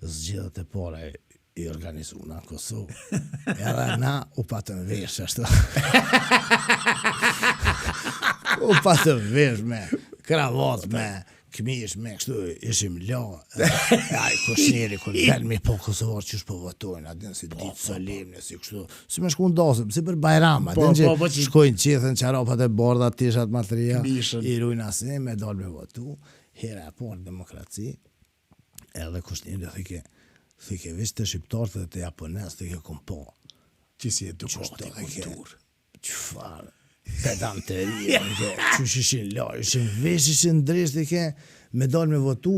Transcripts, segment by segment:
zgjedhjet e para i organizuar në Kosovë. Edhe na u patëm vesh ashtu. U patëm vesh me kravat, me këmish, me kështu, ishim la. Ai kushneri, kur delmi po Kosovar që po votojnë, adin si ditë solemne, si kështu. Si me shku ndasëm, si për Bajram, adin që shkojnë qethen qarapat e bardha, tishat materia, i rujnë asin, me dalë me votu. Hera e parë demokraci, edhe kushneri thike veç të shqiptarët dhe të japonez, thike kom po. Që si edukati kulturë. Qëfar? Pedanteria, që ishin la, ishin vesh, ishin dresht, me dalë me votu,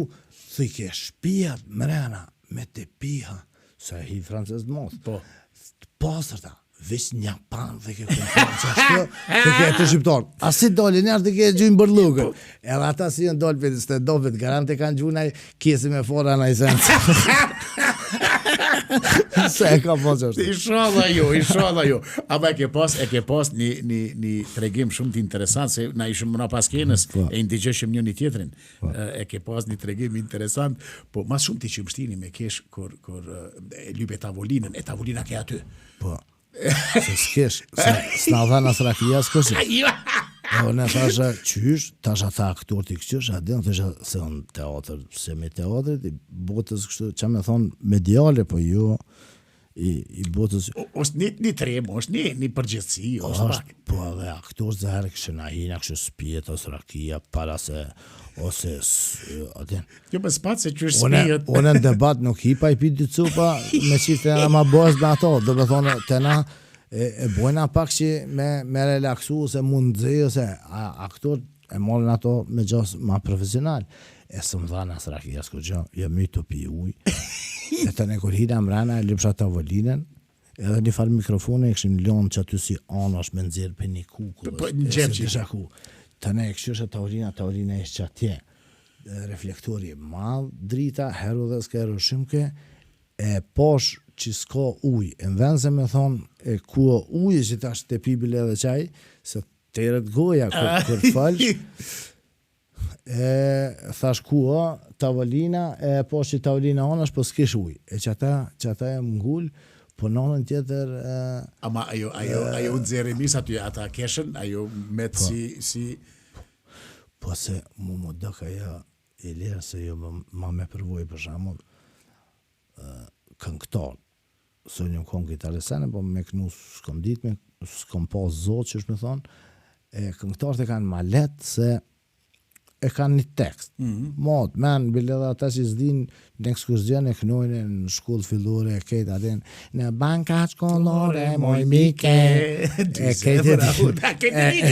thike shpijat mrena, me të piha, sa hi francez mos, pasërta, veç një pan, thike kompon qashtu, thike të shqiptarë, asit dalë njerë, thike gjujnë bërlugën, edhe ata si jënë dalë për të dopit, garante kanë gjunaj, kesi me fora në isencë. Se e ka pas është. Inshallah jo. Aba e ke pas një tregim shumë të interesant, se na ishim na pas kenës, e indigjeshim një tjetrin. E ke pas një tregim interesant, po mas shumë ti që mështini me kesh kur e lype tavolinën, e tavolina ke aty. Po. Se s'kesh, s'na dha në thrakia s'kësi. O në thasha qysh, tasha tha aktor t'i këqysh, adin thasha se në teatr, se me teatrit, i botës kështu, që me thonë mediale, po jo, i botës... Oshtë një trem, oshtë një përgjithsi, oshtë... Po edhe aktor zë herë kështë na hina, kështë spijet, ose rakia, para se, ose... adin... Jo, për spatë se qështë spijet... One në debat nuk hipa i piti cupa, me qite e ma bëz me ato, do me thonë, të na... E bojna pak që me relaksu, se mund dhejo, se aktor e molin ato me gjas ma profesional. E së më dha në asrakia s'ko gjë, jam i të pi uj. E të ne kur hina mrena, e lipsha tavolinën, edhe një farë mikrofone, e këshim lonë që aty si anash me nëzirë për një kuku. Në gjepë që ku. Të ne e këshusha tavolina e shë që atje. Reflektori madh, drita, heru dhe s'ka eroshimke, e posh që s'ka uj, e në vend se me thonë, e kua uj, që ta është të pibile dhe qaj, se teret goja, kër falsh, e thash kua, tavolina, e po që tavolina onash, po s'kish uj, e që ata e m'ngull, po nonën tjetër... Ama ajo nëzërimis aty, ata keshen, ajo metë si... Po se mu dëka ja, e lirë se jo ma me përvoj për shamull, këngëtar, së një këngë gitarësene, po me kënu s'kom ditë, s'kom pas zotë që është me thonë, këngëtarët e kanë ma letë se e kanë një tekst. Mod, men, bile dhe ata që s'din në ekskursion e kënojnë në shkollë fillore, e kejtë adin, në banka shkollore, moj mike, e kejtë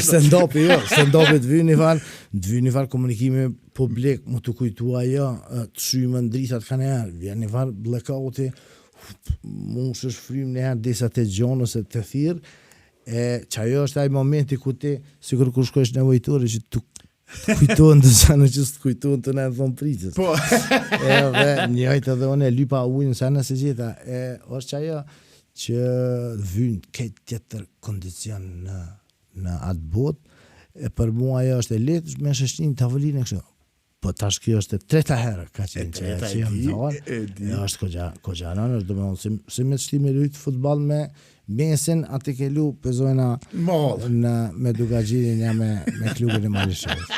stand-upi, jo, stand-upi të vy një farë komunikime publik, mu të kujtua jo, të shymë në dritat ka njerë, vjen një farë blackouti, mu shësh frim njerë disa të gjonë ose të thirë, që ajo është aj momenti ku ti, sikur kur shkojsh nevojtore, që të kujtojnë të sanë që së të kujtojnë të në e thonë pritës. Po. Dhe njëjtë edhe one lypa ujnë sanë se gjitha, është që ajo që vynë këtë tjetër kondicion në atë botë, për mua ajo është e letë, me shështin tavolinë e kështë. Po tash kjo është e treta herë ka qenë që jam thonë, është kogja nënë, është do me thonë, si me të shtimi lujtë futbal me mesin, ati ke lu pezojna me Dugagjirin ja me klubin e Malishevës.